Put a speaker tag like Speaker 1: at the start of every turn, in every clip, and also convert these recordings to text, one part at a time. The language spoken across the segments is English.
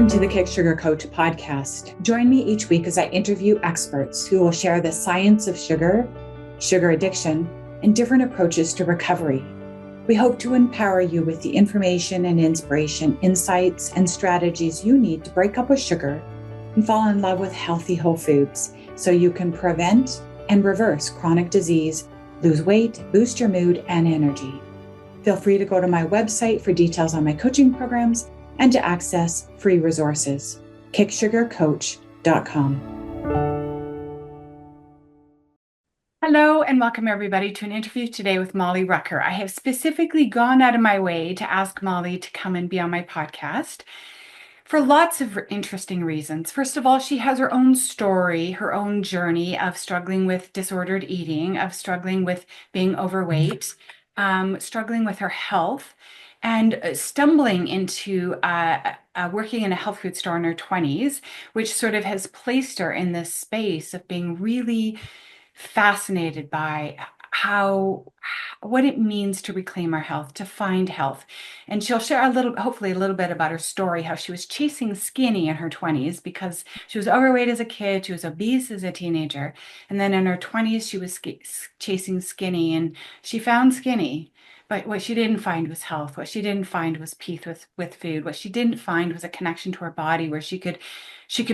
Speaker 1: Welcome to the Kick Sugar Coach podcast. Join me each week as I interview experts who will share the science of sugar, sugar addiction, and different approaches to recovery. We hope to empower you with the information and inspiration, insights, and strategies you need to break up with sugar and fall in love with healthy whole foods so you can prevent and reverse chronic disease, lose weight, boost your mood and energy. Feel free to go to my website for details on my coaching programs and to access free resources, kicksugarcoach.com. Hello and welcome everybody to an interview today with Mollee Rucker. I have specifically gone out of my way to ask Mollee to come and be on my podcast for lots of interesting reasons. First of all, she has her own story, her own journey of struggling with disordered eating, of struggling with being overweight, struggling with her health, and stumbling into working in a health food store in her 20s, which sort of has placed her in this space of being really fascinated by what it means to reclaim our health, to find health. And she'll share hopefully a little bit about her story, how she was chasing skinny in her 20s because she was overweight as a kid, she was obese as a teenager. And then in her 20s, she was chasing skinny and she found skinny. But what she didn't find was health. What she didn't find was peace with food. What she didn't find was a connection to her body where she could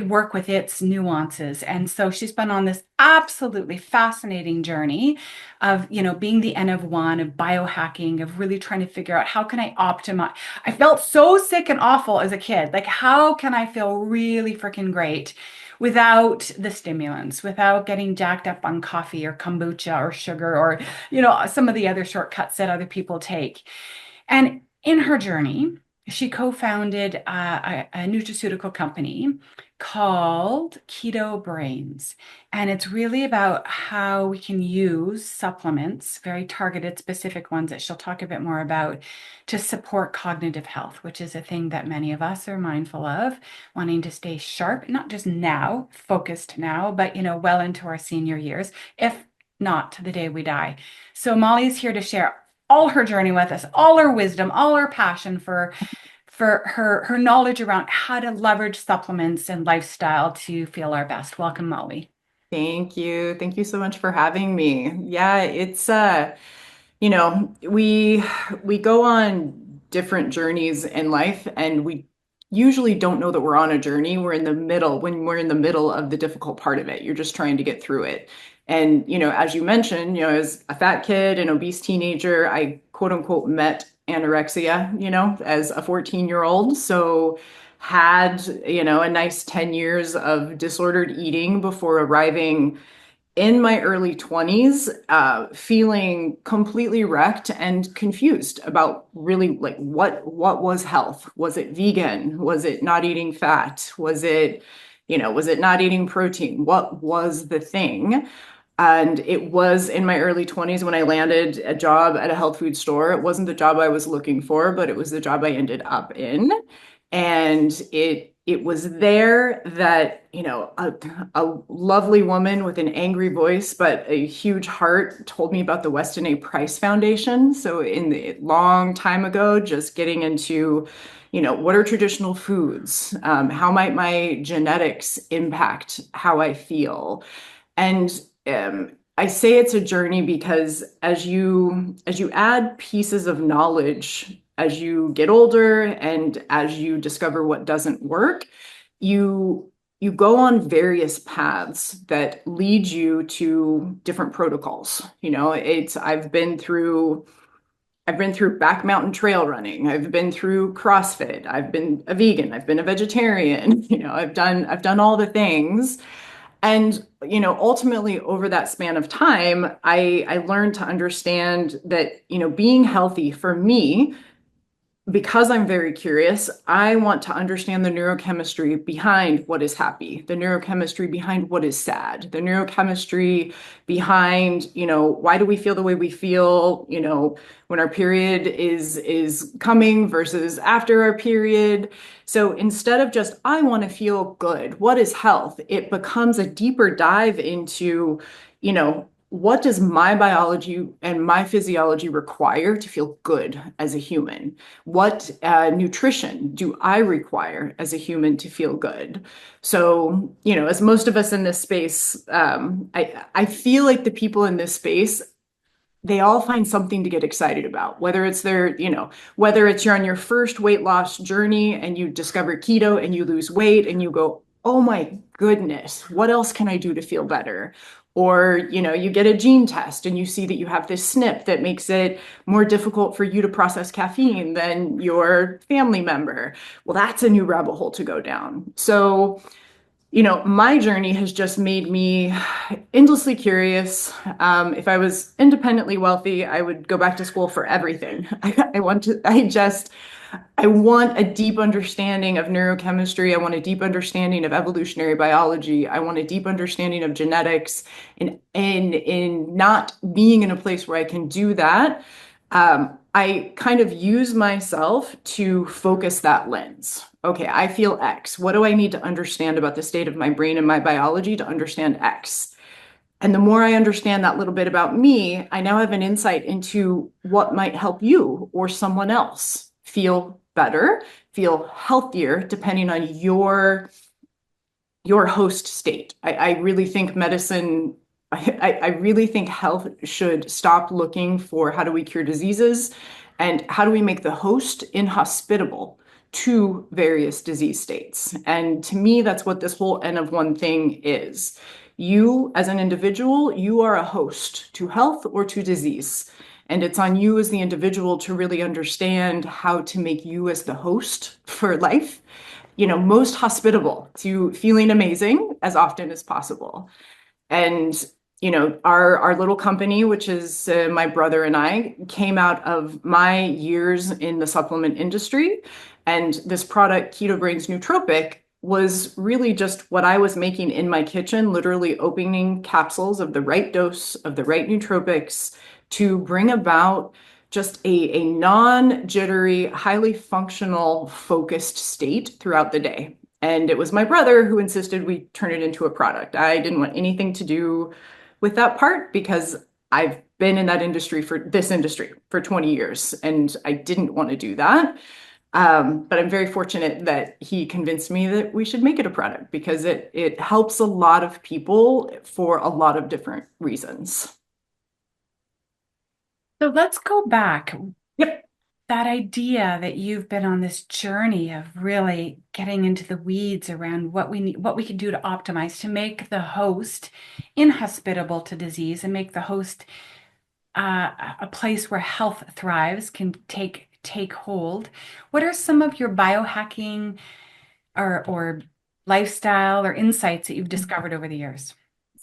Speaker 1: work with its nuances. And so she's been on this absolutely fascinating journey of, being the N of one, of biohacking, of really trying to figure out how can I optimize. I felt so sick and awful as a kid. Like, how can I feel really freaking great without the stimulants, without getting jacked up on coffee or kombucha or sugar or, some of the other shortcuts that other people take. And in her journey, she co-founded a nutraceutical company called Keto Brains. And it's really about how we can use supplements, very targeted, specific ones that she'll talk a bit more about, to support cognitive health, which is a thing that many of us are mindful of, wanting to stay sharp, not just now, focused now, but, well into our senior years, if not to the day we die. So Mollee's here to share all her journey with us, all her wisdom, all her passion for her knowledge around how to leverage supplements and lifestyle to feel our best. Welcome, Mollee.
Speaker 2: Thank you. Thank you so much for having me. Yeah, it's we go on different journeys in life and we usually don't know that we're on a journey. We're in the middle, when we're in the middle of the difficult part of it. You're just trying to get through it. And, as you mentioned, as a fat kid, an obese teenager, I quote unquote met anorexia, as a 14-year-old. So had, a nice 10 years of disordered eating before arriving in my early 20s, feeling completely wrecked and confused about really like what was health? Was it vegan? Was it not eating fat? Was it not eating protein? What was the thing? And it was in my early 20s when I landed a job at a health food store. It wasn't the job I was looking for, but it was the job I ended up in. And it was there that, a lovely woman with an angry voice, but a huge heart told me about the Weston A. Price Foundation. So in the long time ago, just getting into, what are traditional foods? How might my genetics impact how I feel? And I say it's a journey because as you add pieces of knowledge, as you get older and as you discover what doesn't work, you go on various paths that lead you to different protocols. I've been through back mountain trail running. I've been through CrossFit. I've been a vegan. I've been a vegetarian. I've done all the things. And, ultimately over that span of time, I learned to understand that, being healthy for me, because I'm very curious, I want to understand the neurochemistry behind what is happy, the neurochemistry behind what is sad, the neurochemistry behind, why do we feel the way we feel, when our period is coming versus after our period. So instead of just, I want to feel good, what is health? It becomes a deeper dive into, what does my biology and my physiology require to feel good as a human? What nutrition do I require as a human to feel good? So, as most of us in this space, I feel like the people in this space, they all find something to get excited about, whether it's whether it's you're on your first weight loss journey and you discover keto and you lose weight and you go, oh my goodness, what else can I do to feel better? Or, you get a gene test and you see that you have this SNP that makes it more difficult for you to process caffeine than your family member. Well, that's a new rabbit hole to go down. So, my journey has just made me endlessly curious. If I was independently wealthy, I would go back to school for everything. I want a deep understanding of neurochemistry. I want a deep understanding of evolutionary biology. I want a deep understanding of genetics. And in not being in a place where I can do that, I kind of use myself to focus that lens. Okay, I feel X. What do I need to understand about the state of my brain and my biology to understand X? And the more I understand that little bit about me, I now have an insight into what might help you or someone else feel better, feel healthier, depending on your host state. I really think medicine, I really think health should stop looking for how do we cure diseases and how do we make the host inhospitable to various disease states. And to me, that's what this whole N of one thing is. You, as an individual, you are a host to health or to disease. And it's on you as the individual to really understand how to make you as the host for life, most hospitable to feeling amazing as often as possible. And our little company, which is my brother and I, came out of my years in the supplement industry. And this product, Keto Brains Nootropic, was really just what I was making in my kitchen, literally opening capsules of the right dose of the right nootropics to bring about just a non-jittery, highly functional, focused state throughout the day. And it was my brother who insisted we turn it into a product. I didn't want anything to do with that part because I've been in that industry for 20 years and I didn't want to do that. But I'm very fortunate that he convinced me that we should make it a product because it helps a lot of people for a lot of different reasons.
Speaker 1: So let's go back.
Speaker 2: Yep.
Speaker 1: That idea that you've been on this journey of really getting into the weeds around what we need, what we can do to optimize to make the host inhospitable to disease and make the host a place where health thrives, can take hold. What are some of your biohacking or lifestyle or insights that you've discovered over the years?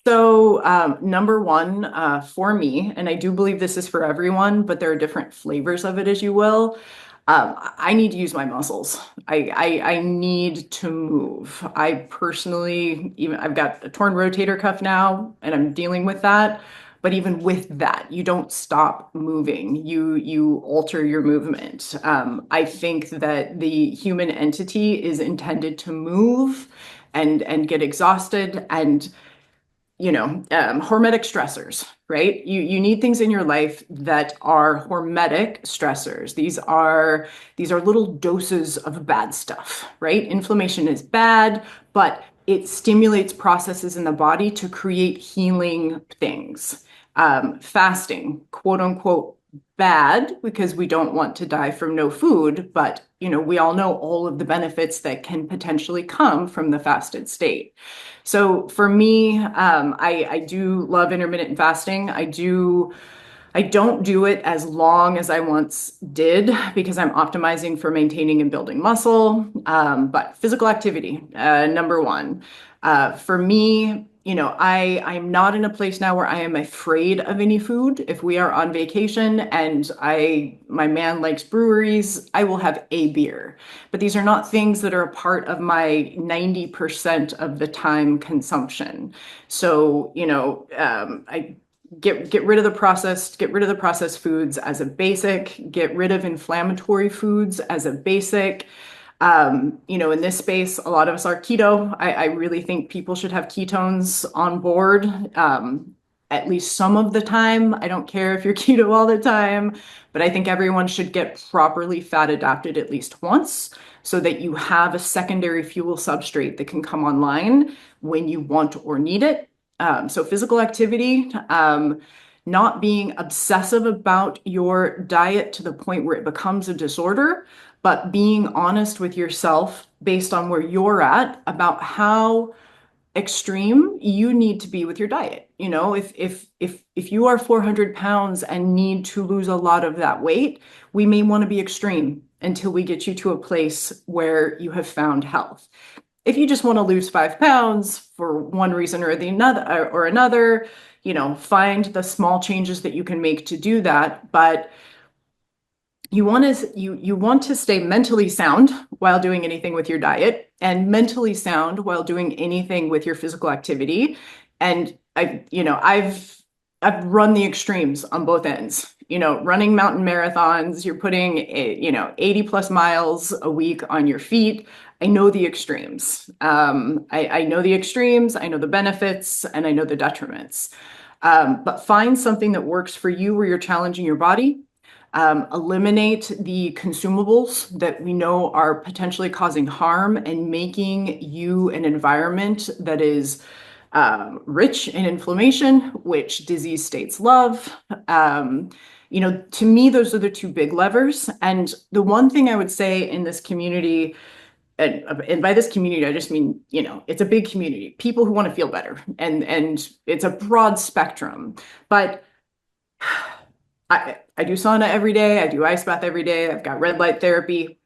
Speaker 2: So, number one, for me, and I do believe this is for everyone, but there are different flavors of it, as you will. I need to use my muscles. I need to move. I personally, even I've got a torn rotator cuff now, and I'm dealing with that. But even with that, you don't stop moving. You alter your movement. I think that the human entity is intended to move and get exhausted and hormetic stressors, right? You need things in your life that are hormetic stressors. These are little doses of bad stuff, right? Inflammation is bad, but it stimulates processes in the body to create healing things. Fasting, quote unquote, bad because we don't want to die from no food, but we all know all of the benefits that can potentially come from the fasted state. So for me, I do love intermittent fasting. I don't do it as long as I once did because I'm optimizing for maintaining and building muscle. But physical activity, number one. For me, I'm not in a place now where I am afraid of any food. If we are on vacation and my man likes breweries, I will have a beer. But these are not things that are a part of my 90% of the time consumption. So, I get rid of the processed foods as a basic, get rid of inflammatory foods as a basic. In this space, a lot of us are keto. I really think people should have ketones on board. at least some of the time. I don't care if you're keto all the time, but I think everyone should get properly fat adapted at least once so that you have a secondary fuel substrate that can come online when you want or need it. So physical activity, not being obsessive about your diet to the point where it becomes a disorder, but being honest with yourself based on where you're at about how extreme you need to be with your diet. You know, if you are 400 pounds and need to lose a lot of that weight, we may want to be extreme until we get you to a place where you have found health. If you just want to lose 5 pounds for one reason or the another, you know, find the small changes that you can make to do that. But you want to stay mentally sound while doing anything with your diet and mentally sound while doing anything with your physical activity. And I've run the extremes on both ends. You know, running mountain marathons, you're putting 80 plus miles a week on your feet. I know the extremes. I know the extremes, I know the benefits, and I know the detriments. But find something that works for you where you're challenging your body. Eliminate the consumables that we know are potentially causing harm and making you an environment that is rich in inflammation, which disease states love. To me, those are the two big levers. And the one thing I would say in this community, and by this community, I just mean, it's a big community, people who want to feel better, and it's a broad spectrum. But I do sauna every day. I do ice bath every day. I've got red light therapy.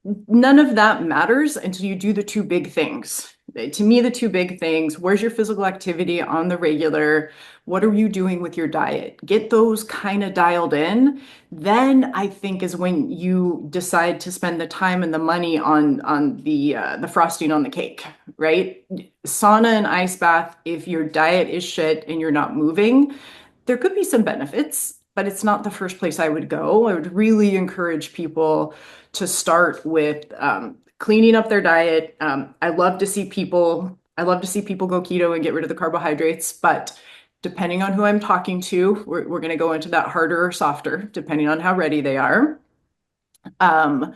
Speaker 2: None of that matters until you do the two big things. To me, the two big things, where's your physical activity on the regular? What are you doing with your diet? Get those kind of dialed in. Then I think is when you decide to spend the time and the money on the frosting on the cake, right? Sauna and ice bath, if your diet is shit and you're not moving, there could be some benefits, but it's not the first place I would go. I would really encourage people to start with cleaning up their diet. I love to see people go keto and get rid of the carbohydrates, but depending on who I'm talking to, we're going to go into that harder or softer, depending on how ready they are. Um,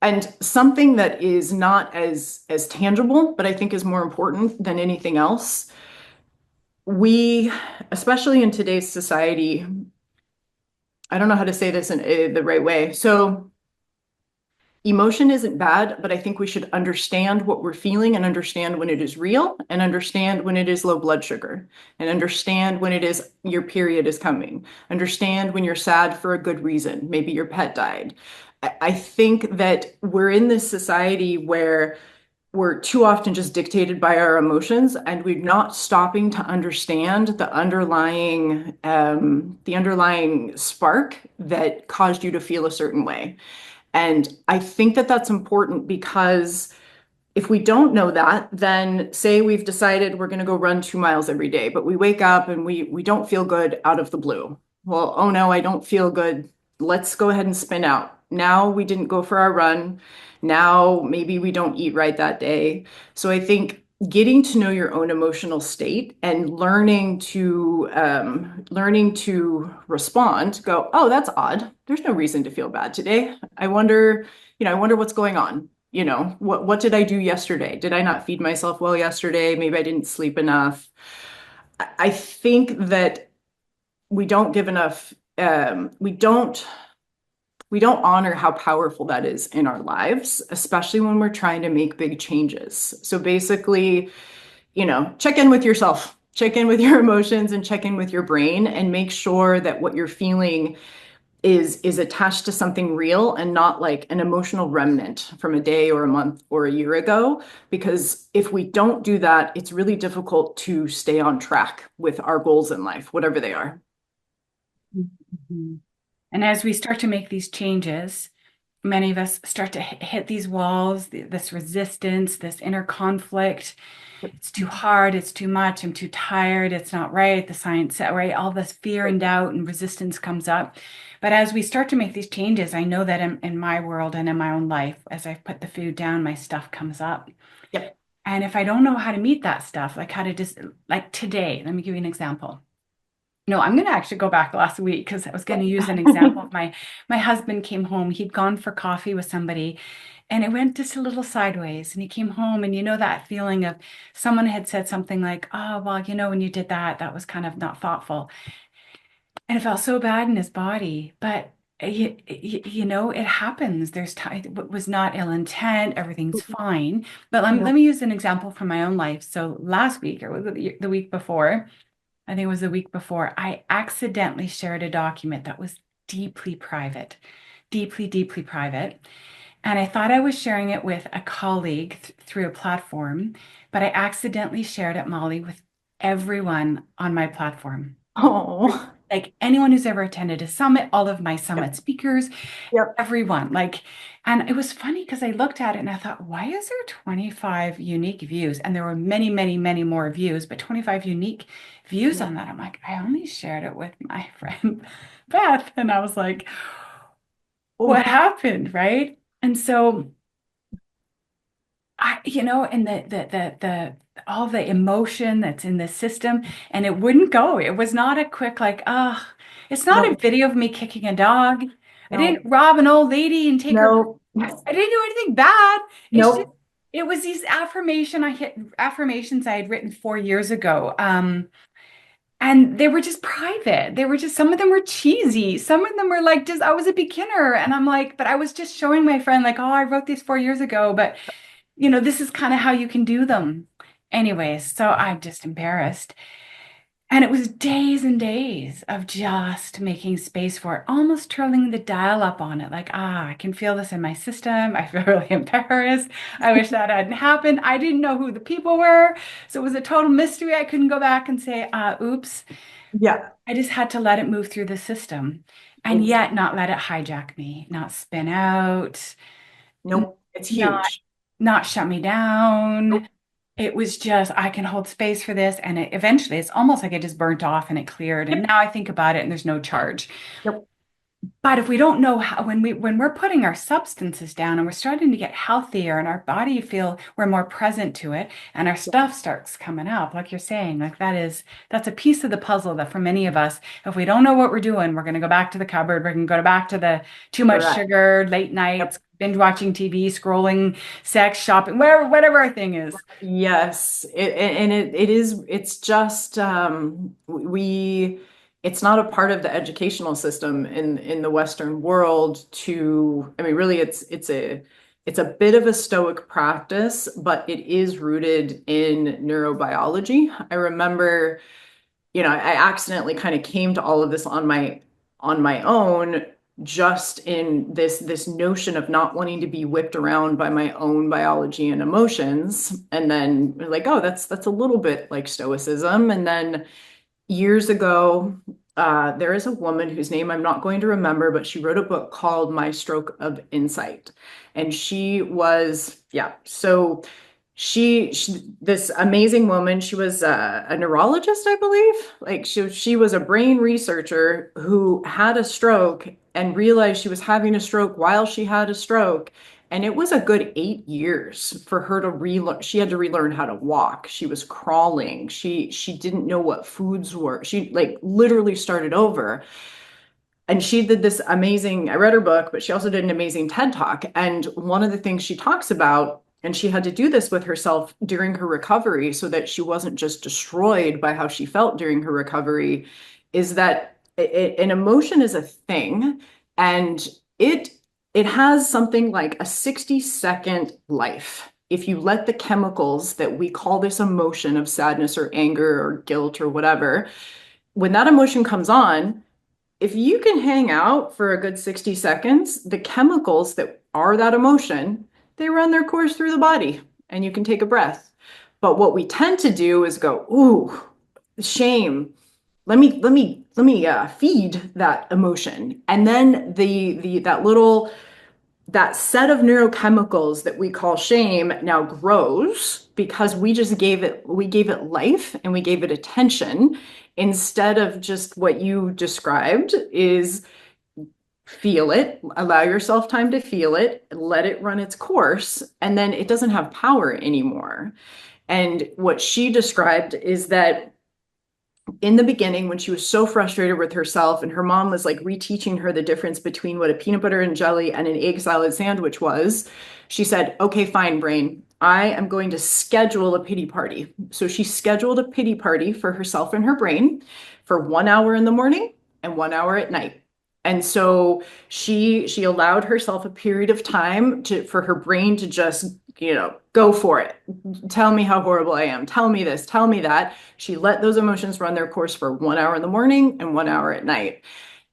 Speaker 2: and something that is not as tangible, but I think is more important than anything else, we, especially in today's society, I don't know how to say this in the right way. So emotion isn't bad, but I think we should understand what we're feeling and understand when it is real and understand when it is low blood sugar and understand when it is your period is coming. Understand when you're sad for a good reason. Maybe your pet died. I think that we're in this society where we're too often just dictated by our emotions and we're not stopping to understand the underlying spark that caused you to feel a certain way. And I think that that's important because if we don't know that, then say we've decided we're going to go run 2 miles every day, but we wake up and we don't feel good out of the blue. Well, oh no, I don't feel good. Let's go ahead and spin out. Now we didn't go for our run. Now maybe we don't eat right that day. So I think getting to know your own emotional state and learning to respond, go, oh, that's odd. There's no reason to feel bad today. I wonder what's going on. What did I do yesterday? Did I not feed myself well yesterday? Maybe I didn't sleep enough. I think that we don't give enough, we don't honor how powerful that is in our lives, especially when we're trying to make big changes. So basically, check in with yourself, check in with your emotions and check in with your brain and make sure that what you're feeling is attached to something real and not like an emotional remnant from a day or a month or a year ago. Because if we don't do that, it's really difficult to stay on track with our goals in life, whatever they are.
Speaker 1: Mhm. And as we start to make these changes, many of us start to hit these walls, this resistance, this inner conflict. It's too hard, it's too much, I'm too tired, it's not right, the science, right? All this fear and doubt and resistance comes up. But as we start to make these changes, I know that in my world and in my own life, as I've put the food down, my stuff comes up.
Speaker 2: Yep.
Speaker 1: And if I don't know how to meet that stuff, like how to just, like today, let me give you an example. No, I'm going to actually go back last week because I was going to use an example of my husband came home. He'd gone for coffee with somebody and it went just a little sideways. And he came home and you know that feeling of someone had said something like, "Oh, well, when you did that, that was kind of not thoughtful." And it felt so bad in his body, but it happens. There's time. It was not ill intent. Everything's fine. But let
Speaker 2: No.
Speaker 1: me use an example from my own life. So last week, or was it the week before? I think it was the week before, I accidentally shared a document that was deeply private, deeply, deeply private. And I thought I was sharing it with a colleague through a platform, but I accidentally shared it, Molly, with everyone on my platform.
Speaker 2: Oh,
Speaker 1: Like anyone who's ever attended a summit, all of my summit
Speaker 2: yep,
Speaker 1: speakers,
Speaker 2: yep,
Speaker 1: everyone. And it was funny because I looked at it and I thought, why is there 25 unique views? And there were many, many, many more views, but 25 unique views
Speaker 2: yep.
Speaker 1: on that. I'm like, I only shared it with my friend Beth. And I was like, what
Speaker 2: Oh,
Speaker 1: happened? Right. And so and all the emotion that's in the system, and it wouldn't go. It was not a quick, like, it's not a
Speaker 2: no,
Speaker 1: video of me kicking a dog. I
Speaker 2: no,
Speaker 1: didn't rob an old lady and take her.
Speaker 2: no,
Speaker 1: I didn't do anything bad. It's just,
Speaker 2: nope,
Speaker 1: it was these affirmations I had written 4 years ago. And they were just private. They were just, some of them were cheesy. Some of them were like, just, I was a beginner. And I'm like, but I was just showing my friend, like, oh, I wrote these 4 years ago, but this is kind of how you can do them. Anyways, so I'm just embarrassed. And it was days and days of just making space for it, almost turning the dial up on it. Like, I can feel this in my system. I feel really embarrassed. I wish that hadn't happened. I didn't know who the people were. So it was a total mystery. I couldn't go back and say, oops.
Speaker 2: yeah,
Speaker 1: I just had to let it move through the system and
Speaker 2: it's,
Speaker 1: yet not let it hijack me, not spin out,
Speaker 2: nope, it's
Speaker 1: not
Speaker 2: huge.
Speaker 1: not shut me
Speaker 2: Nope,
Speaker 1: down. It was just, I can hold space for this. And eventually, it's almost like it just burnt off and it cleared. And
Speaker 2: yep,
Speaker 1: now I think about it and there's no charge.
Speaker 2: yep,
Speaker 1: But if we don't know how, when we're putting our substances down and we're starting to get healthier and our body feel we're more present to it and our
Speaker 2: yep,
Speaker 1: stuff starts coming up, like you're saying, like that's a piece of the puzzle that for many of us, if we don't know what we're doing, we're going to go back to the cupboard. We're going to go back to the too much
Speaker 2: correct.
Speaker 1: sugar, late
Speaker 2: Yep.
Speaker 1: nights, binge watching TV, scrolling, sex, shopping, whatever our thing is.
Speaker 2: Yes, it is, it's just, it's not a part of the educational system in the Western world to, I mean, really, it's a bit of a stoic practice, but it is rooted in neurobiology. I remember, I accidentally kind of came to all of this on my own, just in this notion of not wanting to be whipped around by my own biology and emotions. And then like, oh, that's a little bit like stoicism. And then years ago, there is a woman whose name I'm not going to remember, but she wrote a book called My Stroke of Insight. And she was, yeah, so she this amazing woman, she was a neurologist, I believe. Like she was a brain researcher who had a stroke and realized she was having a stroke while she had a stroke. And it was a good 8 years for her to relearn. She had to relearn how to walk. She was crawling. She didn't know what foods were. She like literally started over. And she did this amazing, I read her book, but she also did an amazing TED Talk. And one of the things she talks about, and she had to do this with herself during her recovery so that she wasn't just destroyed by how she felt during her recovery, is that an emotion is a thing, and it it has something like a 60-second life. If you let the chemicals that we call this emotion of sadness or anger or guilt or whatever, when that emotion comes on, if you can hang out for a good 60 seconds, the chemicals that are that emotion, they run their course through the body and you can take a breath. But what we tend to do is go, ooh, shame. Let me feed that emotion. And then that set of neurochemicals that we call shame now grows because we gave it life and we gave it attention instead of just what you described is feel it, allow yourself time to feel it, let it run its course, and then it doesn't have power anymore. And what she described is that in the beginning, when she was so frustrated with herself, and her mom was like reteaching her the difference between what a peanut butter and jelly and an egg salad sandwich was, she said, okay, fine, brain. I am going to schedule a pity party. So she scheduled a pity party for herself and her brain for 1 hour in the morning and 1 hour at night. And so she allowed herself a period of time to for her brain to just, go for it. Tell me how horrible I am. Tell me this, tell me that. She let those emotions run their course for 1 hour in the morning and 1 hour at night.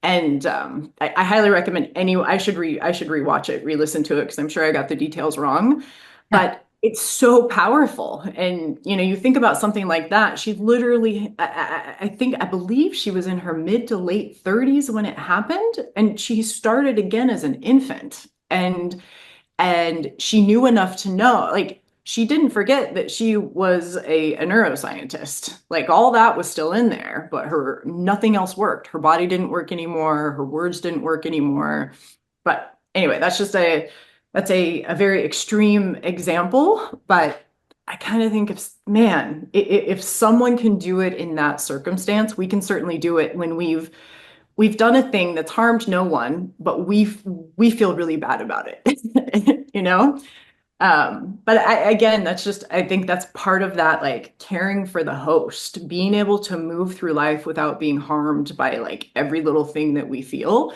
Speaker 2: And I highly recommend I should rewatch it, re-listen to it because I'm sure I got the details wrong. But it's so powerful. And you think about something like that. She literally, I believe she was in her mid to late 30s when it happened, and she started again as an infant. And she knew enough to know, like, she didn't forget that she was a neuroscientist. Like, all that was still in there, but nothing else worked. Her body didn't work anymore. Her words didn't work anymore. But anyway, that's a very extreme example. But I kind of think, if someone can do it in that circumstance, we can certainly do it when we've done a thing that's harmed no one, but we feel really bad about it, you know? But again, I think that's part of that, like caring for the host, being able to move through life without being harmed by like every little thing that we feel.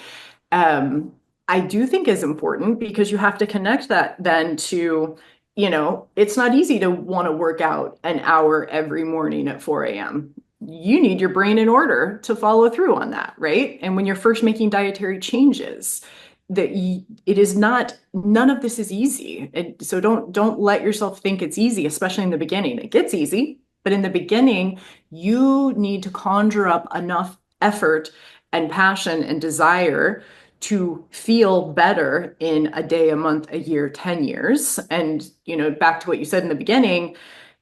Speaker 2: Um, I do think is important because you have to connect that then to, it's not easy to want to work out an hour every morning at 4 a.m. You need your brain in order to follow through on that, right? And when you're first making dietary changes, it is not, none of this is easy. So don't let yourself think it's easy, especially in the beginning. It gets easy, but in the beginning, you need to conjure up enough effort and passion and desire to feel better in a day, a month, a year, 10 years. And, back to what you said in the beginning,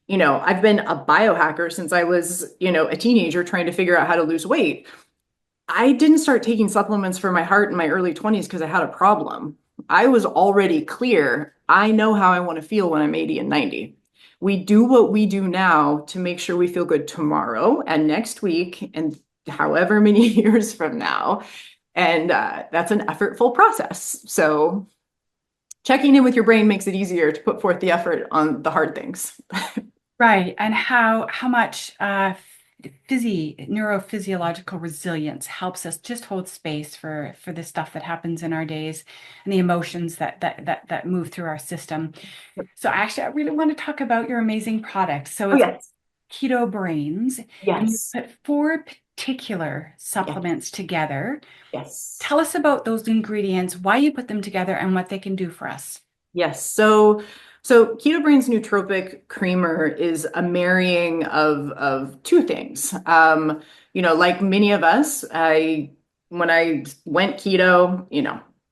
Speaker 2: I've been a biohacker since I was, a teenager trying to figure out how to lose weight. I didn't start taking supplements for my heart in my early 20s because I had a problem. I was already clear. I know how I want to feel when I'm 80 and 90. We do what we do now to make sure we feel good tomorrow and next week and however many years from now. And that's an effortful process. So checking in with your brain makes it easier to put forth the effort on the hard things.
Speaker 1: Right. And how much neurophysiological resilience helps us just hold space for the stuff that happens in our days and the emotions that move through our system. So actually, I really want to talk about your amazing product. So
Speaker 2: Oh,
Speaker 1: it's
Speaker 2: yes.
Speaker 1: Keto Brains, and you
Speaker 2: Yes.
Speaker 1: put four particular
Speaker 2: Yes.
Speaker 1: supplements together.
Speaker 2: Yes.
Speaker 1: Tell us about those ingredients, why you put them together, and what they can do for us.
Speaker 2: Yes. So Keto Brains Nootropic Creamer is a marrying of two things. Like many of us, when I went keto,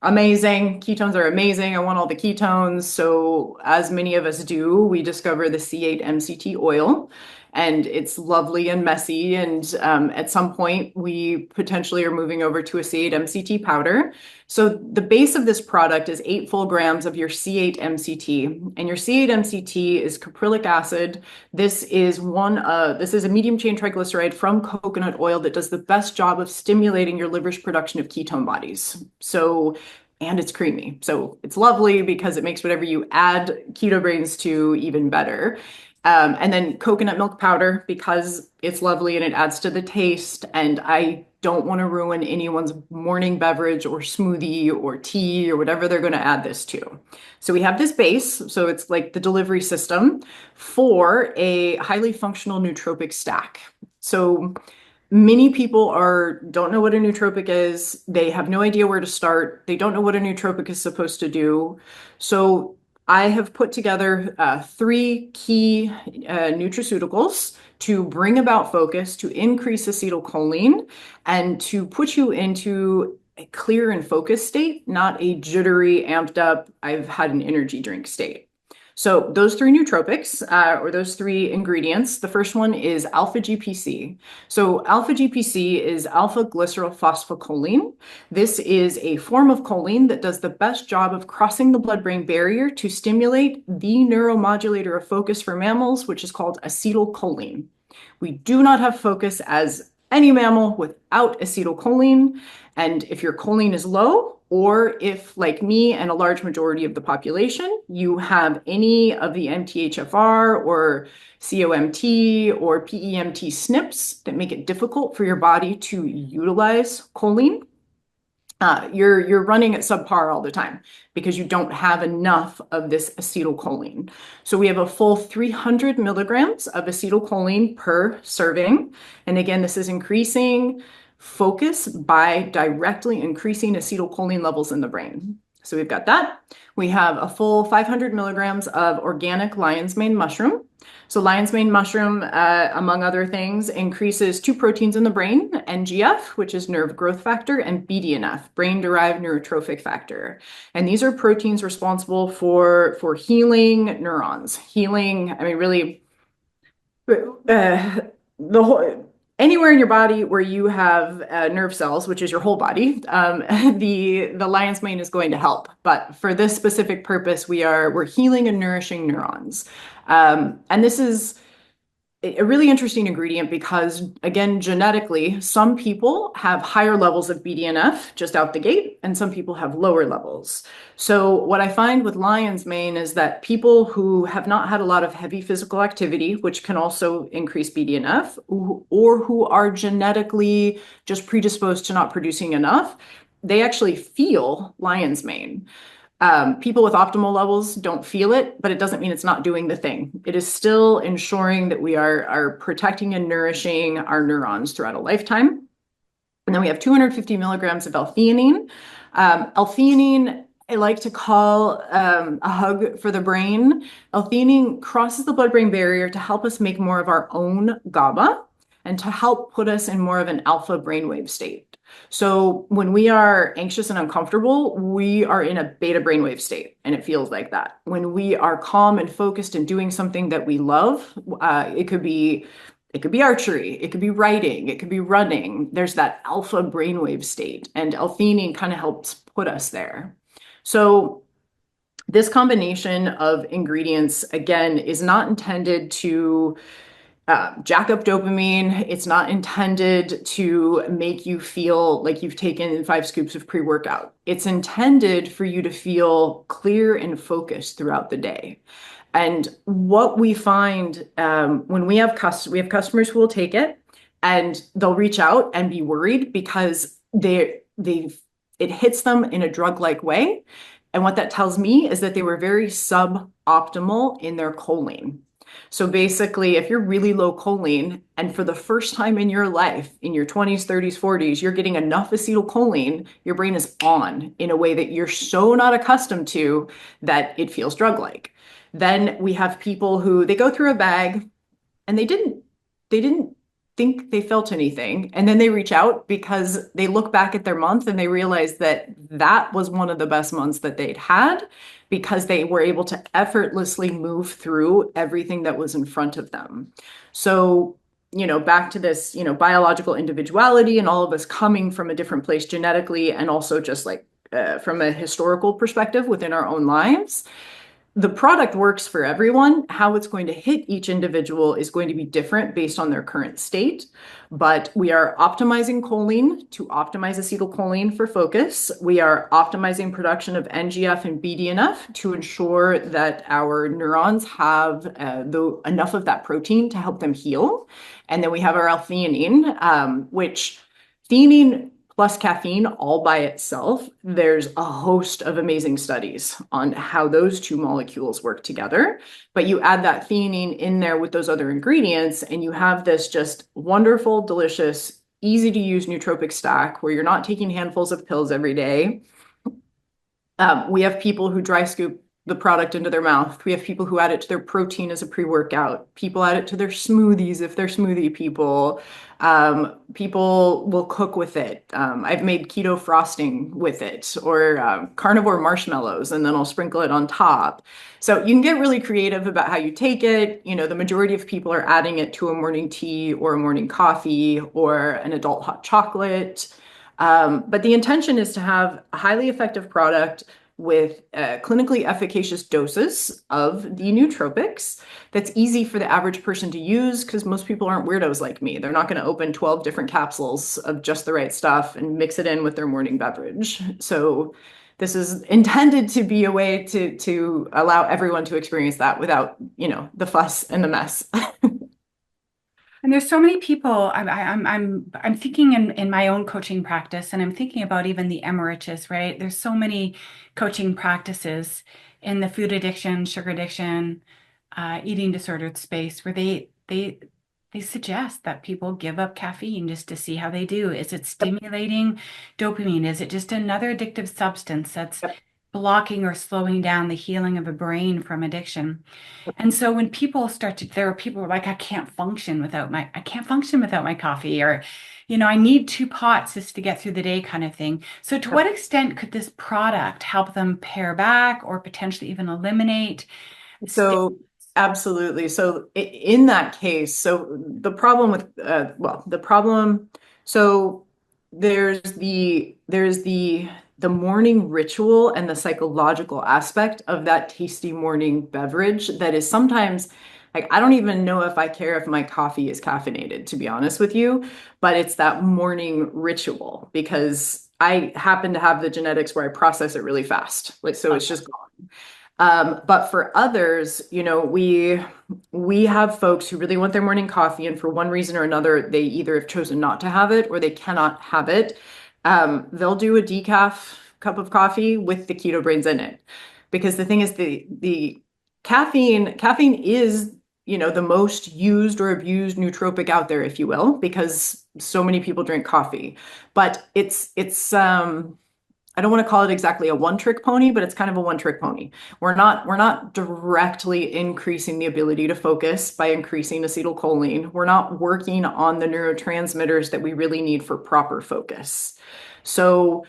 Speaker 2: amazing. Ketones are amazing. I want all the ketones. So as many of us do, we discover the C8 MCT oil. And it's lovely and messy. And at some point, we potentially are moving over to a C8 MCT powder. So the base of this product is 8 full grams of your C8 MCT, and your C8 MCT is caprylic acid. This is a medium chain triglyceride from coconut oil that does the best job of stimulating your liver's production of ketone bodies. And it's creamy. So it's lovely because it makes whatever you add Keto Brains to even better. And then coconut milk powder because it's lovely and it adds to the taste. And I don't want to ruin anyone's morning beverage or smoothie or tea or whatever they're going to add this to. So we have this base. So it's like the delivery system for a highly functional nootropic stack. So many people don't know what a nootropic is. They have no idea where to start. They don't know what a nootropic is supposed to do. So I have put together three key nutraceuticals to bring about focus, to increase acetylcholine, and to put you into a clear and focused state, not a jittery, amped up, I've had an energy drink state. So those three nootropics, or those three ingredients, the first one is alpha-GPC. So alpha-GPC is alpha-glycerol phosphocholine. This is a form of choline that does the best job of crossing the blood-brain barrier to stimulate the neuromodulator of focus for mammals, which is called acetylcholine. We do not have focus as any mammal without acetylcholine. And if your choline is low, or if, like me and a large majority of the population, you have any of the MTHFR or COMT or PEMT SNPs that make it difficult for your body to utilize choline, you're running at subpar all the time because you don't have enough of this acetylcholine. So we have a full 300 milligrams of acetylcholine per serving. And again, this is increasing focus by directly increasing acetylcholine levels in the brain. So we've got that. We have a full 500 milligrams of organic lion's mane mushroom. So lion's mane mushroom, among other things, increases two proteins in the brain, NGF, which is nerve growth factor, and BDNF, brain-derived neurotrophic factor. And these are proteins responsible for healing neurons. Healing, I mean, really, the whole anywhere in your body where you have nerve cells, which is your whole body, the lion's mane is going to help. But for this specific purpose, we're healing and nourishing neurons. And this is a really interesting ingredient because, again, genetically, some people have higher levels of BDNF just out the gate, and some people have lower levels. So what I find with lion's mane is that people who have not had a lot of heavy physical activity, which can also increase BDNF, or who are genetically just predisposed to not producing enough, they actually feel lion's mane. People with optimal levels don't feel it, but it doesn't mean it's not doing the thing. It is still ensuring that we are protecting and nourishing our neurons throughout a lifetime. And then we have 250 milligrams of L-theanine. L-theanine, I like to call a hug for the brain. L-theanine crosses the blood-brain barrier to help us make more of our own GABA and to help put us in more of an alpha brainwave state. So when we are anxious and uncomfortable, we are in a beta brainwave state, and it feels like that. When we are calm and focused and doing something that we love, it could be archery, it could be writing, it could be running. There's that alpha brainwave state, and L-theanine kind of helps put us there. So this combination of ingredients, again, is not intended to jack up dopamine. It's not intended to make you feel like you've taken 5 scoops of pre-workout. It's intended for you to feel clear and focused throughout the day. And what we find when we have customers who will take it and they'll reach out and be worried because it hits them in a drug-like way. And what that tells me is that they were very suboptimal in their choline. So basically, if you're really low choline and for the first time in your life, in your 20s, 30s, 40s, you're getting enough acetylcholine, your brain is on in a way that you're so not accustomed to that it feels drug-like. Then we have people who they go through a bag and they didn't think they felt anything. And then they reach out because they look back at their month and they realize that that was one of the best months that they'd had because they were able to effortlessly move through everything that was in front of them. So, back to this, biological individuality and all of us coming from a different place genetically and also just like from a historical perspective within our own lives. The product works for everyone. How it's going to hit each individual is going to be different based on their current state. But we are optimizing choline to optimize acetylcholine for focus. We are optimizing production of NGF and BDNF to ensure that our neurons have enough of that protein to help them heal. And then we have our L-theanine, which theanine plus caffeine all by itself, there's a host of amazing studies on how those two molecules work together. But you add that theanine in there with those other ingredients, and you have this just wonderful, delicious, easy to use nootropic stack where you're not taking handfuls of pills every day. We have people who dry scoop the product into their mouth. We have people who add it to their protein as a pre-workout. People add it to their smoothies if they're smoothie people. People will cook with it. I've made keto frosting with it or carnivore marshmallows, and then I'll sprinkle it on top. So you can get really creative about how you take it. You know, the majority of people are adding it to a morning tea or a morning coffee or an adult hot chocolate. But the intention is to have a highly effective product with clinically efficacious doses of the nootropics that's easy for the average person to use because most people aren't weirdos like me. They're not going to open 12 different capsules of just the right stuff and mix it in with their morning beverage. So this is intended to be a way to allow everyone to experience that without, you know, the fuss and the mess.
Speaker 1: And there's so many people. I'm thinking in my own coaching practice, and I'm thinking about even the emeritus, right? There's so many coaching practices in the food addiction, sugar addiction, eating disordered space where they suggest that people give up caffeine just to see how they do. Is it stimulating dopamine? Is it just another addictive substance that's
Speaker 2: Yep.
Speaker 1: blocking or slowing down the healing of a brain from addiction? And so when people start to, there are people who are like, I can't function without my coffee, or, I need two pots just to get through the day kind of thing. So to what extent could this product help them pare back or potentially even eliminate? sti-
Speaker 2: So absolutely. So in that case, so the problem with the problem, so there's the morning ritual and the psychological aspect of that tasty morning beverage that is sometimes like I don't even know if I care if my coffee is caffeinated, to be honest with you, but it's that morning ritual because I happen to have the genetics where I process it really fast. Like so it's just but for others, you know, we have folks who really want their morning coffee, and for one reason or another, they either have chosen not to have it or they cannot have it. They'll do a decaf cup of coffee with the keto brains in it, because the thing is, the caffeine is, you know, the most used or abused nootropic out there, if you will, because so many people drink coffee. But it's I don't want to call it exactly a one-trick pony, but it's kind of a one-trick pony. We're not directly increasing the ability to focus by increasing acetylcholine. We're not working on the neurotransmitters that we really need for proper focus. So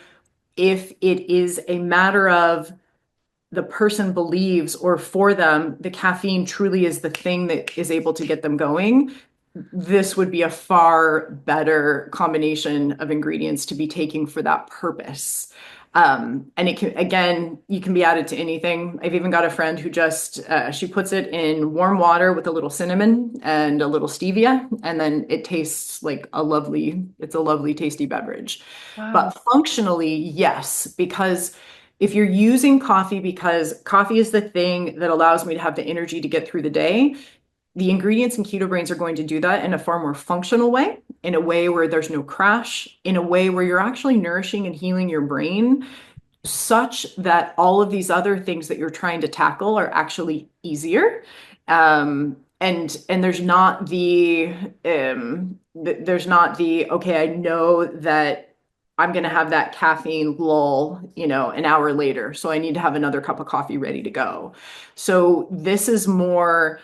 Speaker 2: if it is a matter of the person believes or for them, the caffeine truly is the thing that is able to get them going, this would be a far better combination of ingredients to be taking for that purpose. And it can, again, you can be added to anything. I've even got a friend who just, she puts it in warm water with a little cinnamon and a little stevia, and then it tastes like it's a lovely, tasty beverage.
Speaker 1: Wow.
Speaker 2: But functionally, yes, because if you're using coffee because coffee is the thing that allows me to have the energy to get through the day, the ingredients in Keto Brains are going to do that in a far more functional way, in a way where there's no crash, in a way where you're actually nourishing and healing your brain, such that all of these other things that you're trying to tackle are actually easier. And there's not the okay, I know that I'm going to have that caffeine lull, you know, an hour later, so I need to have another cup of coffee ready to go. So this is more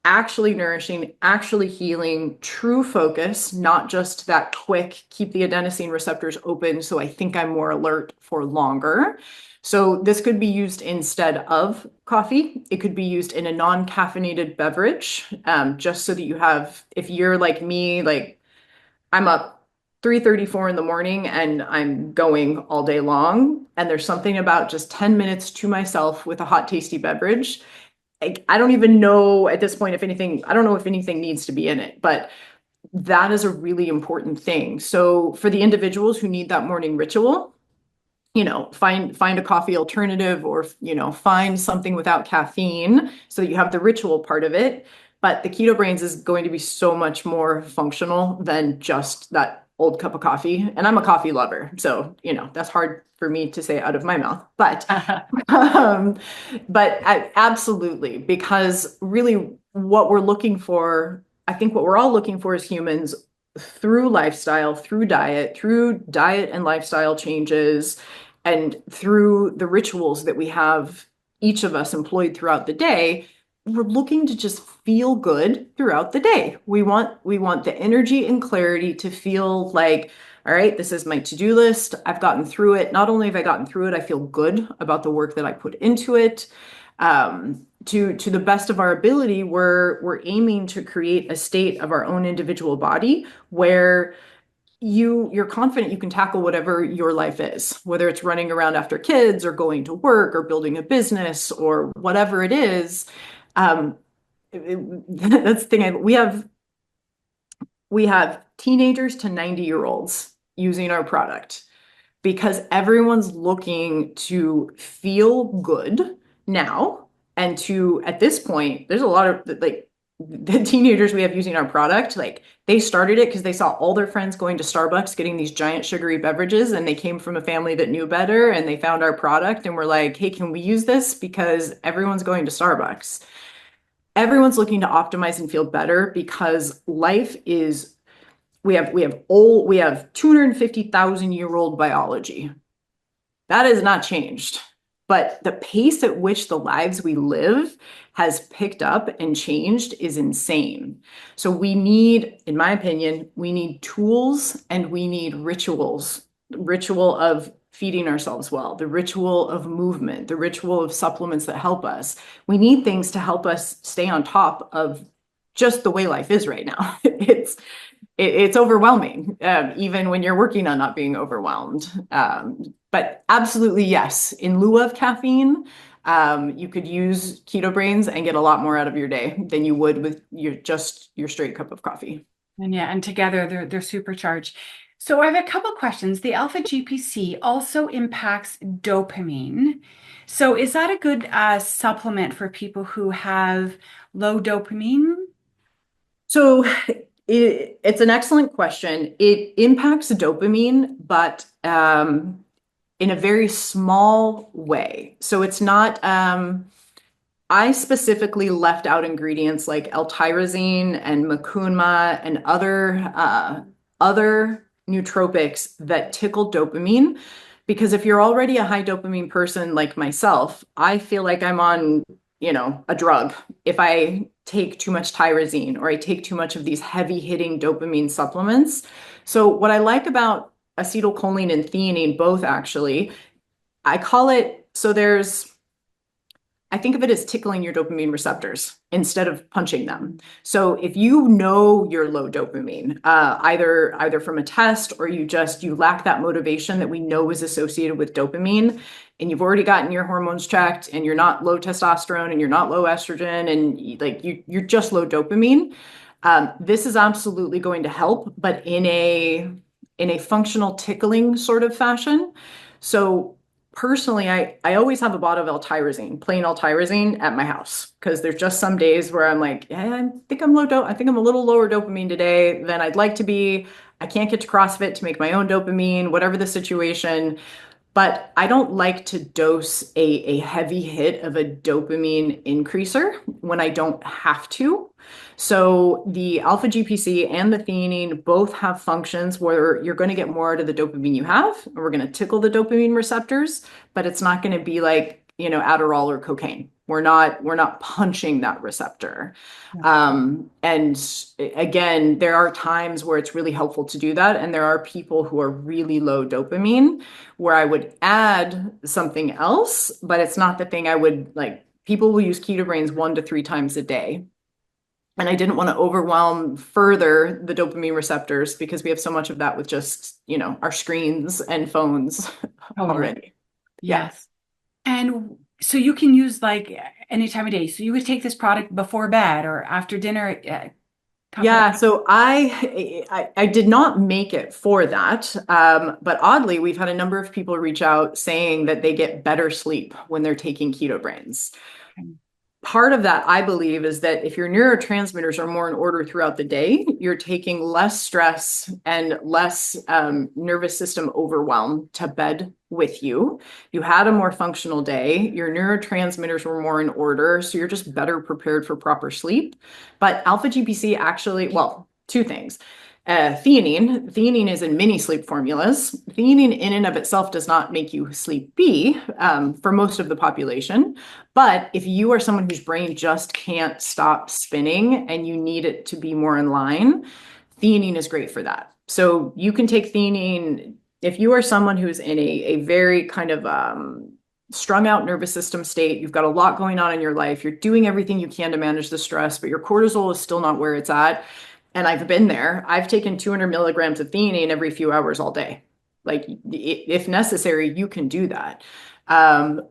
Speaker 2: actually nourishing, actually healing, true focus, not just that quick, keep the adenosine receptors open so I think I'm more alert for longer. So this could be used instead of coffee. It could be used in a non-caffeinated beverage, just so that you have, if you're like me, like I'm up 3:34 in the morning and I'm going all day long, and there's something about just 10 minutes to myself with a hot, tasty beverage. I don't even know at this point if anything, I don't know if anything needs to be in it, but that is a really important thing. So for the individuals who need that morning ritual, you know, find a coffee alternative or, you know, find something without caffeine so that you have the ritual part of it. But the Keto Brains is going to be so much more functional than just that old cup of coffee. And I'm a coffee lover, so, you know, that's hard for me to say out of my mouth. But um, absolutely, because really what we're looking for, I think what we're all looking for as humans through lifestyle, through diet and lifestyle changes, and through the rituals that we have each of us employed throughout the day, we're looking to just feel good throughout the day. We want the energy and clarity to feel like, all right, this is my to-do list. I've gotten through it. Not only have I gotten through it, I feel good about the work that I put into it. To the best of our ability, we're aiming to create a state of our own individual body where you're confident you can tackle whatever your life is, whether it's running around after kids or going to work or building a business or whatever it is. Um, that's the thing. We have teenagers to 90-year-olds using our product because everyone's looking to feel good now. And to, at this point, there's a lot of like the teenagers we have using our product, like they started it because they saw all their friends going to Starbucks getting these giant sugary beverages, and they came from a family that knew better and they found our product and were like, hey, can we use this? Because everyone's going to Starbucks. Everyone's looking to optimize and feel better because life is we have 250,000-year-old biology. That has not changed. But the pace at which the lives we live has picked up and changed is insane. So we need, in my opinion, we need tools and we need rituals. Ritual of feeding ourselves well, the ritual of movement, the ritual of supplements that help us. We need things to help us stay on top of just the way life is right now. It's overwhelming, even when you're working on not being overwhelmed. But absolutely, yes. In lieu of caffeine, you could use Keto Brains and get a lot more out of your day than you would with your straight cup of coffee.
Speaker 1: And yeah, and together they're supercharged. So I have a couple questions. The alpha GPC also impacts dopamine. So is that a good supplement for people who have low dopamine?
Speaker 2: So it's an excellent question. It impacts dopamine, but in a very small way. So it's not, I specifically left out ingredients like L-tyrosine and macunma and other nootropics that tickle dopamine. Because if you're already a high dopamine person like myself, I feel like I'm on, a drug if I take too much tyrosine or I take too much of these heavy hitting dopamine supplements. So what I like about acetylcholine and theanine, both actually, I call it, so I think of it as tickling your dopamine receptors instead of punching them. So if you know you're low dopamine, either from a test or you lack that motivation that we know is associated with dopamine, and you've already gotten your hormones checked, and you're not low testosterone, and you're not low estrogen, and like you're just low dopamine, this is absolutely going to help, but in a functional tickling sort of fashion. So personally, I always have a bottle of L-tyrosine, plain L-tyrosine at my house because there's just some days where I'm like, I think I'm I think I'm a little lower dopamine today than I'd like to be. I can't get to CrossFit to make my own dopamine, whatever the situation. But I don't like to dose a heavy hit of a dopamine increaser when I don't have to. So the alpha GPC and the theanine both have functions where you're going to get more out of the dopamine you have, and we're going to tickle the dopamine receptors, but it's not going to be like, Adderall or cocaine. We're not punching that receptor. And again, there are times where it's really helpful to do that. And there are people who are really low dopamine where I would add something else, but it's not the thing I would like. People will use Keto Brains 1 to 3 times a day. And I didn't want to overwhelm further the dopamine receptors because we have so much of that with just, our screens and phones
Speaker 1: Totally.
Speaker 2: already. Yeah.
Speaker 1: Yes. And so you can use like any time of day. So you would take this product before bed or after dinner, top of the
Speaker 2: Yeah, so I did not make it for that. But oddly, we've had a number of people reach out saying that they get better sleep when they're taking Keto Brains.
Speaker 1: night.
Speaker 2: Part of that, I believe, is that if your neurotransmitters are more in order throughout the day, you're taking less stress and less nervous system overwhelm to bed with you. You had a more functional day. Your neurotransmitters were more in order, so you're just better prepared for proper sleep. But alpha GPC actually, well, two things. Theanine is in many sleep formulas. Theanine in and of itself does not make you sleepy for most of the population. But if you are someone whose brain just can't stop spinning and you need it to be more in line, theanine is great for that. So you can take theanine if you are someone who's in a very kind of strung out nervous system state, you've got a lot going on in your life, you're doing everything you can to manage the stress, but your cortisol is still not where it's at. And I've been there. I've taken 200 milligrams of theanine every few hours all day. Like, if necessary, you can do that.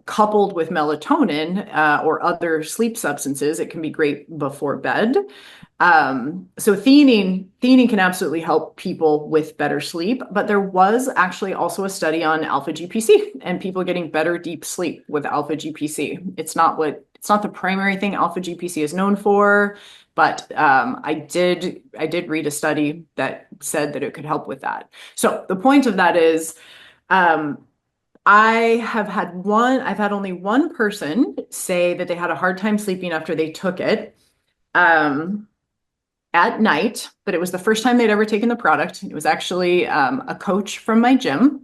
Speaker 2: Coupled with melatonin or other sleep substances, it can be great before bed. So theanine can absolutely help people with better sleep, but there was actually also a study on alpha-GPC and people getting better deep sleep with alpha-GPC. It's not the primary thing alpha-GPC is known for, but I did read a study that said that it could help with that. So the point of that is, I've had only one person say that they had a hard time sleeping after they took it. At night, but it was the first time they'd ever taken the product. It was actually a coach from my gym,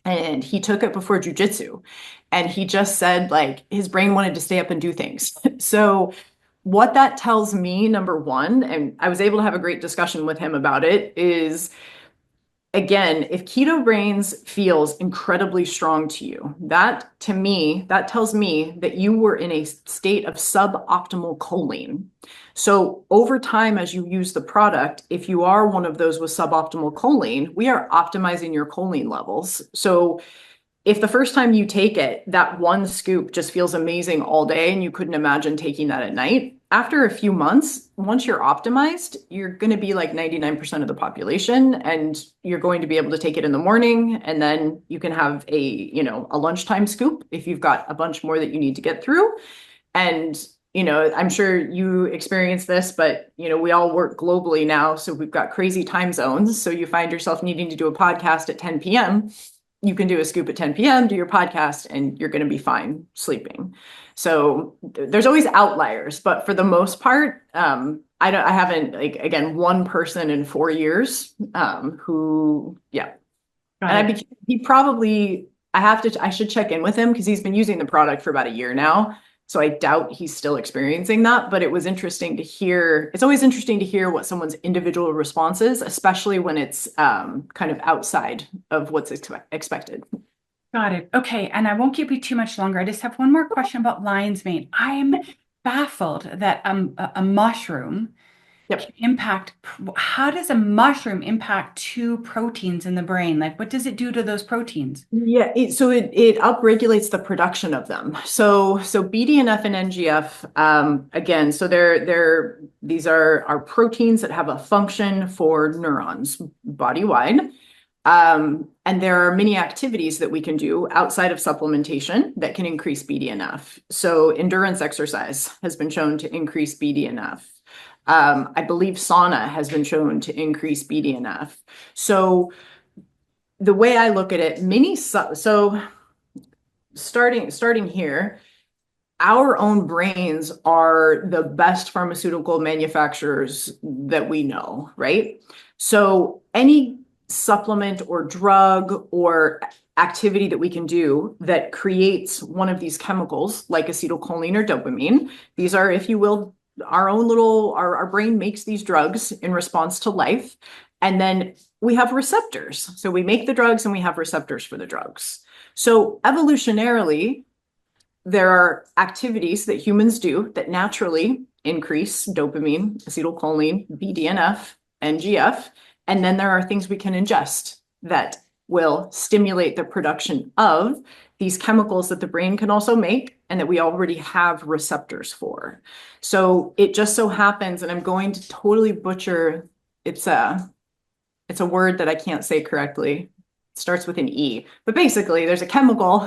Speaker 2: and he took it before jujitsu. And he just said, like, his brain wanted to stay up and do things. So, what that tells me, number one, and I was able to have a great discussion with him about it, is again, if Keto Brains feels incredibly strong to you, that to me, that tells me that you were in a state of suboptimal choline. So over time, as you use the product, if you are one of those with suboptimal choline, we are optimizing your choline levels. So if the first time you take it, that one scoop just feels amazing all day and you couldn't imagine taking that at night, after a few months, once you're optimized, you're going to be like 99% of the population and you're going to be able to take it in the morning and then you can have a lunchtime scoop if you've got a bunch more that you need to get through. And I'm sure you experience this, but we all work globally now, so we've got crazy time zones. So you find yourself needing to do a podcast at 10 p.m. You can do a scoop at 10 p.m., do your podcast, and you're going to be fine sleeping. So there's always outliers, but for the most part, I haven't, like, again, one person in 4 years who, yeah.
Speaker 1: Got
Speaker 2: And
Speaker 1: it.
Speaker 2: he probably, I should check in with him because he's been using the product for about a year now. So I doubt he's still experiencing that, but it was interesting to hear. It's always interesting to hear what someone's individual response is, especially when it's kind of outside of what's expected.
Speaker 1: Got it. Okay. And I won't keep you too much longer. I just have one more question about lion's mane. I'm baffled that a mushroom can
Speaker 2: Yep.
Speaker 1: impact. How does a mushroom impact two proteins in the brain? Like, what does it do to those proteins?
Speaker 2: Yeah, it upregulates the production of them. So BDNF and NGF, again, so these are proteins that have a function for neurons body wide. And there are many activities that we can do outside of supplementation that can increase BDNF. So endurance exercise has been shown to increase BDNF. I believe sauna has been shown to increase BDNF. So the way I look at it, so starting here, our own brains are the best pharmaceutical manufacturers that we know, right? So any supplement or drug or activity that we can do that creates one of these chemicals, like acetylcholine or dopamine, these are, if you will, our brain makes these drugs in response to life. And then we have receptors. So we make the drugs and we have receptors for the drugs. So evolutionarily, there are activities that humans do that naturally increase dopamine, acetylcholine, BDNF, NGF, and then there are things we can ingest that will stimulate the production of these chemicals that the brain can also make and that we already have receptors for. So it just so happens, and I'm going to totally butcher, it's a word that I can't say correctly. It starts with an E. But basically, there's a chemical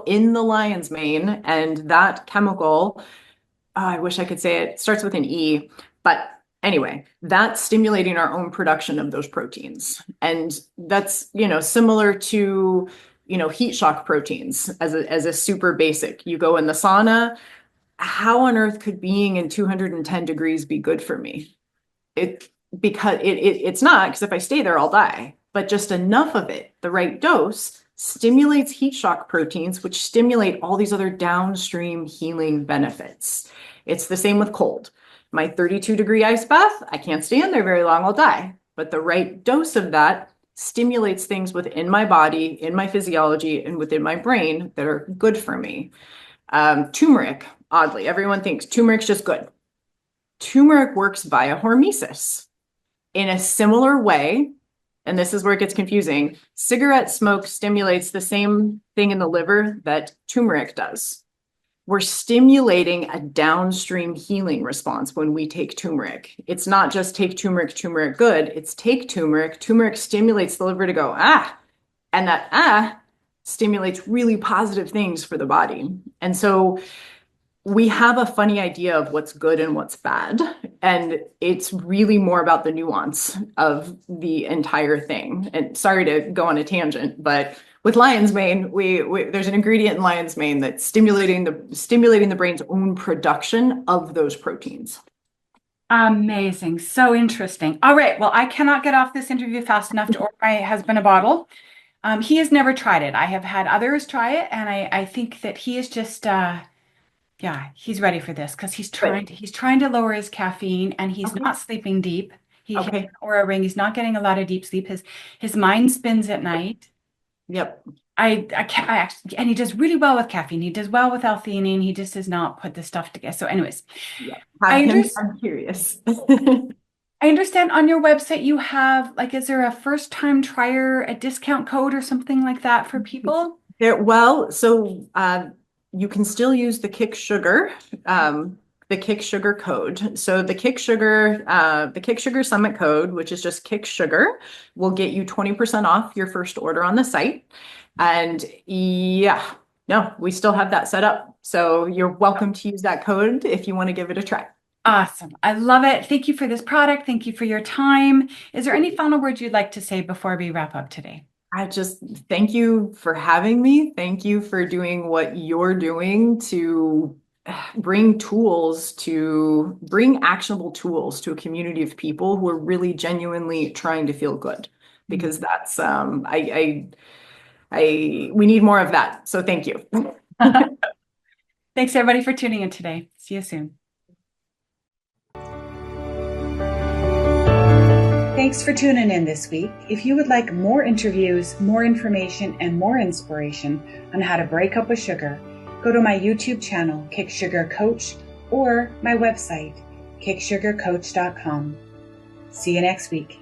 Speaker 2: in the lion's mane, and that chemical, I wish I could say it, starts with an E. But anyway, that's stimulating our own production of those proteins. And that's, similar to, heat shock proteins as a super basic. You go in the sauna, how on earth could being in 210 degrees be good for me? because it's not, because if I stay there, I'll die. But just enough of it, the right dose, stimulates heat shock proteins, which stimulate all these other downstream healing benefits. It's the same with cold. My 32-degree ice bath, I can't stay in there very long, I'll die. But the right dose of that stimulates things within my body, in my physiology, and within my brain that are good for me. Turmeric, oddly, everyone thinks turmeric's just good. Turmeric works via hormesis. In a similar way, and this is where it gets confusing, cigarette smoke stimulates the same thing in the liver that turmeric does. We're stimulating a downstream healing response when we take turmeric. It's not just take turmeric, turmeric good. It's take turmeric. Turmeric stimulates the liver to go, and that stimulates really positive things for the body. And so we have a funny idea of what's good and what's bad. And it's really more about the nuance of the entire thing. And sorry to go on a tangent, but with lion's mane, there's an ingredient in lion's mane that's stimulating the brain's own production of those proteins.
Speaker 1: Amazing. So interesting. All right. Well, I cannot get off this interview fast enough to order my husband a bottle. He has never tried it. I have had others try it, and I think that he is just yeah, he's ready for this because he's trying to lower his caffeine and he's
Speaker 2: Okay.
Speaker 1: not sleeping deep. He has
Speaker 2: Okay.
Speaker 1: an Aura ring. He's not getting a lot of deep sleep. His mind spins at night.
Speaker 2: Yep.
Speaker 1: I can't I actually and he does really well with caffeine. He does well with L-theanine. He just does not put the stuff together. So, anyways,
Speaker 2: Yep.
Speaker 1: I
Speaker 2: Have him.
Speaker 1: understand.
Speaker 2: I'm curious.
Speaker 1: I understand on your website you have like, is there a first time trier, a discount code or something like that for people?
Speaker 2: You can still use the Kick Sugar code. So the Kick Sugar Summit code, which is just Kick Sugar, will get you 20% off your first order on the site. And yeah, no, we still have that set up. So you're welcome to use that code if you want to give it a try.
Speaker 1: Awesome. I love it. Thank you for this product. Thank you for your time. Is there any final words you'd like to say before we wrap up today?
Speaker 2: I just thank you for having me. Thank you for doing what you're doing to bring actionable tools to a community of people who are really genuinely trying to feel good. Because that's we need more of that. So thank you.
Speaker 1: Thanks everybody for tuning in today. See you soon. Thanks for tuning in this week. If you would like more interviews, more information, and more inspiration on how to break up with sugar, go to my YouTube channel, Kick Sugar Coach, or my website, kicksugarcoach.com. See you next week.